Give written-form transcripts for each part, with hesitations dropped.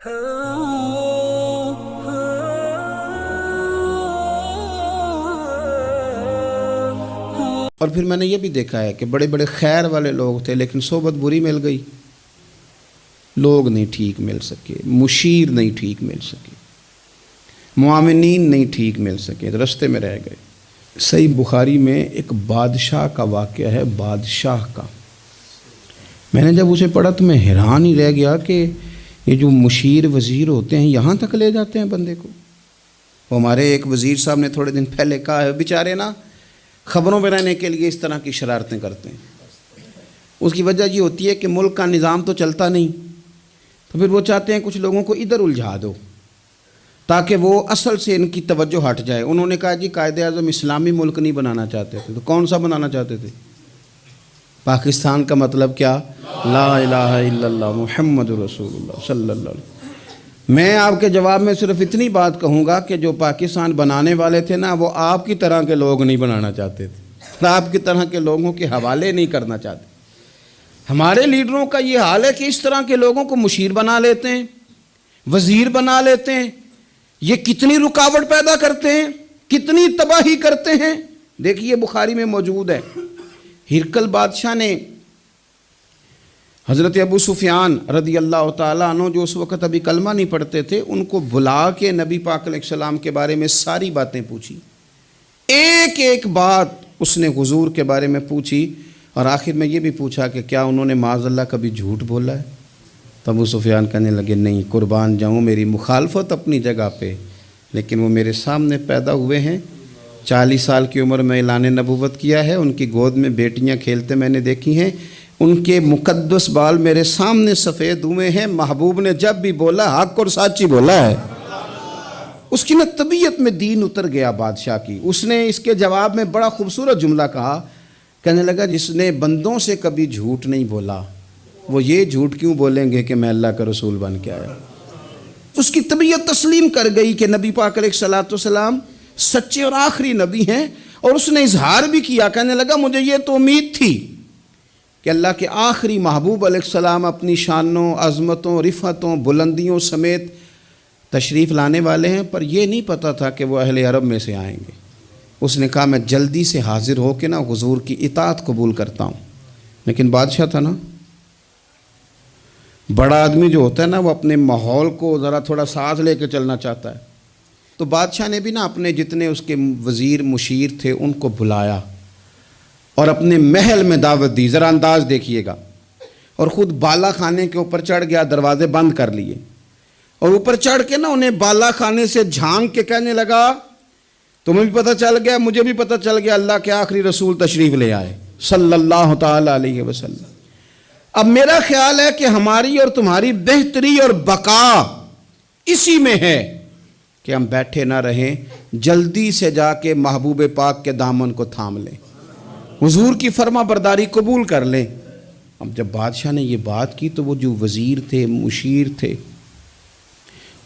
اور پھر میں نے یہ بھی دیکھا ہے کہ بڑے بڑے خیر والے لوگ تھے لیکن صحبت بری مل گئی، لوگ نہیں ٹھیک مل سکے، مشیر نہیں ٹھیک مل سکے، معاونین نہیں ٹھیک مل سکے، رستے میں رہ گئے۔ صحیح بخاری میں ایک بادشاہ کا واقعہ ہے، بادشاہ کا۔ میں نے جب اسے پڑھا تو میں حیران ہی رہ گیا کہ یہ جو مشیر وزیر ہوتے ہیں یہاں تک لے جاتے ہیں بندے کو۔ وہ ہمارے ایک وزیر صاحب نے تھوڑے دن پہلے کہا ہے، بیچارے نا خبروں میں رہنے کے لیے اس طرح کی شرارتیں کرتے ہیں۔ اس کی وجہ یہ ہوتی ہے کہ ملک کا نظام تو چلتا نہیں، تو پھر وہ چاہتے ہیں کچھ لوگوں کو ادھر الجھا دو تاکہ وہ اصل سے ان کی توجہ ہٹ جائے۔ انہوں نے کہا جی قائد اعظم اسلامی ملک نہیں بنانا چاہتے تھے، تو کون سا بنانا چاہتے تھے؟ پاکستان کا مطلب کیا؟ لا الہ الا اللہ محمد رسول اللہ صلی اللہ علیہ وسلم۔ میں آپ کے جواب میں صرف اتنی بات کہوں گا کہ جو پاکستان بنانے والے تھے نا، وہ آپ کی طرح کے لوگ نہیں بنانا چاہتے تھے، آپ کی طرح کے لوگوں کے حوالے نہیں کرنا چاہتے۔ ہمارے لیڈروں کا یہ حال ہے کہ اس طرح کے لوگوں کو مشیر بنا لیتے ہیں، وزیر بنا لیتے ہیں۔ یہ کتنی رکاوٹ پیدا کرتے ہیں، کتنی تباہی کرتے ہیں۔ دیکھیے بخاری میں موجود ہے، ہرقل بادشاہ نے حضرت ابو سفیان رضی اللہ تعالیٰ عنہ، جو اس وقت ابھی کلمہ نہیں پڑھتے تھے، ان کو بلا کے نبی پاک علیہ السلام کے بارے میں ساری باتیں پوچھی۔ ایک ایک بات اس نے حضور کے بارے میں پوچھی، اور آخر میں یہ بھی پوچھا کہ کیا انہوں نے معاذ اللہ کبھی جھوٹ بولا ہے؟ تو ابو سفیان کہنے لگے نہیں، قربان جاؤں، میری مخالفت اپنی جگہ پہ، لیکن وہ میرے سامنے پیدا ہوئے ہیں، 40 سال کی عمر میں اعلان نبوت کیا ہے، ان کی گود میں بیٹیاں کھیلتے میں نے دیکھی ہیں، ان کے مقدس بال میرے سامنے سفید ہوئے ہیں، محبوب نے جب بھی بولا حق اور سچ ہی بولا ہے۔ اس کی نا طبیعت میں دین اتر گیا بادشاہ کی۔ اس نے اس کے جواب میں بڑا خوبصورت جملہ کہا، کہنے لگا جس نے بندوں سے کبھی جھوٹ نہیں بولا، وہ یہ جھوٹ کیوں بولیں گے کہ میں اللہ کا رسول بن کے آیا۔ اس کی طبیعت تسلیم کر گئی کہ نبی پاک علیہ الصلوۃ والسلام سچے اور آخری نبی ہیں، اور اس نے اظہار بھی کیا، کہنے لگا مجھے یہ تو امید تھی کہ اللہ کے آخری محبوب علیہ السلام اپنی شانوں، عظمتوں، رفعتوں، بلندیوں سمیت تشریف لانے والے ہیں، پر یہ نہیں پتہ تھا کہ وہ اہل عرب میں سے آئیں گے۔ اس نے کہا میں جلدی سے حاضر ہو کے نا حضور کی اطاعت قبول کرتا ہوں۔ لیکن بادشاہ تھا نا، بڑا آدمی جو ہوتا ہے نا، وہ اپنے ماحول کو ذرا تھوڑا ساتھ لے کے چلنا چاہتا ہے۔ تو بادشاہ نے بھی نا اپنے جتنے اس کے وزیر مشیر تھے ان کو بلایا اور اپنے محل میں دعوت دی۔ ذرا انداز دیکھیے گا، اور خود بالا خانے کے اوپر چڑھ گیا، دروازے بند کر لیے، اور اوپر چڑھ کے نا انہیں بالا خانے سے جھانک کے کہنے لگا تمہیں بھی پتہ چل گیا، مجھے بھی پتہ چل گیا، اللہ کے آخری رسول تشریف لے آئے صلی اللہ تعالی علیہ وسلم۔ اب میرا خیال ہے کہ ہماری اور تمہاری بہتری اور بقا اسی میں ہے کہ ہم بیٹھے نہ رہیں، جلدی سے جا کے محبوب پاک کے دامن کو تھام لیں، حضور کی فرما برداری قبول کر لیں۔ اب جب بادشاہ نے یہ بات کی تو وہ جو وزیر تھے، مشیر تھے،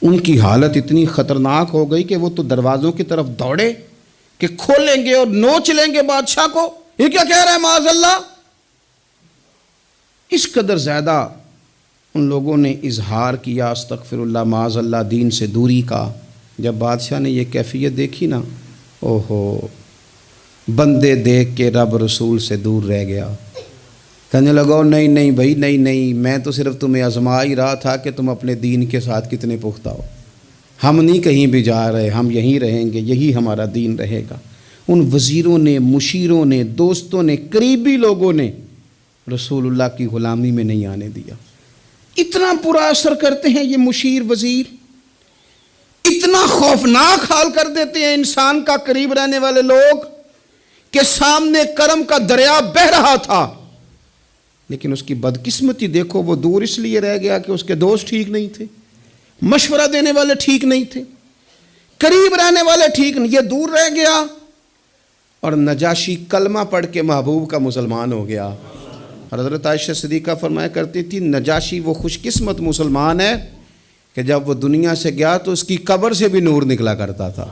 ان کی حالت اتنی خطرناک ہو گئی کہ وہ تو دروازوں کی طرف دوڑے کہ کھولیں گے اور نوچ لیں گے بادشاہ کو، یہ کیا کہہ رہا ہے معاذ اللہ۔ اس قدر زیادہ ان لوگوں نے اظہار کیا استغفر اللہ معاذ اللہ دین سے دوری کا۔ جب بادشاہ نے یہ کیفیت دیکھی نا، اوہو، بندے دیکھ کے رب رسول سے دور رہ گیا۔ کہنے لگا نہیں نہیں بھائی، نہیں، میں تو صرف تمہیں آزما ہی رہا تھا کہ تم اپنے دین کے ساتھ کتنے پختہ ہو۔ ہم نہیں کہیں بھی جا رہے، ہم یہیں رہیں گے، یہی ہمارا دین رہے گا۔ ان وزیروں نے، مشیروں نے، دوستوں نے، قریبی لوگوں نے رسول اللہ کی غلامی میں نہیں آنے دیا۔ اتنا برا اثر کرتے ہیں یہ مشیر وزیر، اتنا خوفناک حال کر دیتے ہیں انسان کا قریب رہنے والے لوگ کہ سامنے کرم کا دریا بہہ رہا تھا، لیکن اس کی بدقسمتی دیکھو، وہ دور اس لیے رہ گیا کہ اس کے دوست ٹھیک نہیں تھے، مشورہ دینے والے ٹھیک نہیں تھے، قریب رہنے والے ٹھیک نہیں، یہ دور رہ گیا۔ اور نجاشی کلمہ پڑھ کے محبوب کا مسلمان ہو گیا۔ حضرت عائشہ صدیقہ فرمایا کرتی تھی نجاشی وہ خوش قسمت مسلمان ہے کہ جب وہ دنیا سے گیا تو اس کی قبر سے بھی نور نکلا کرتا تھا۔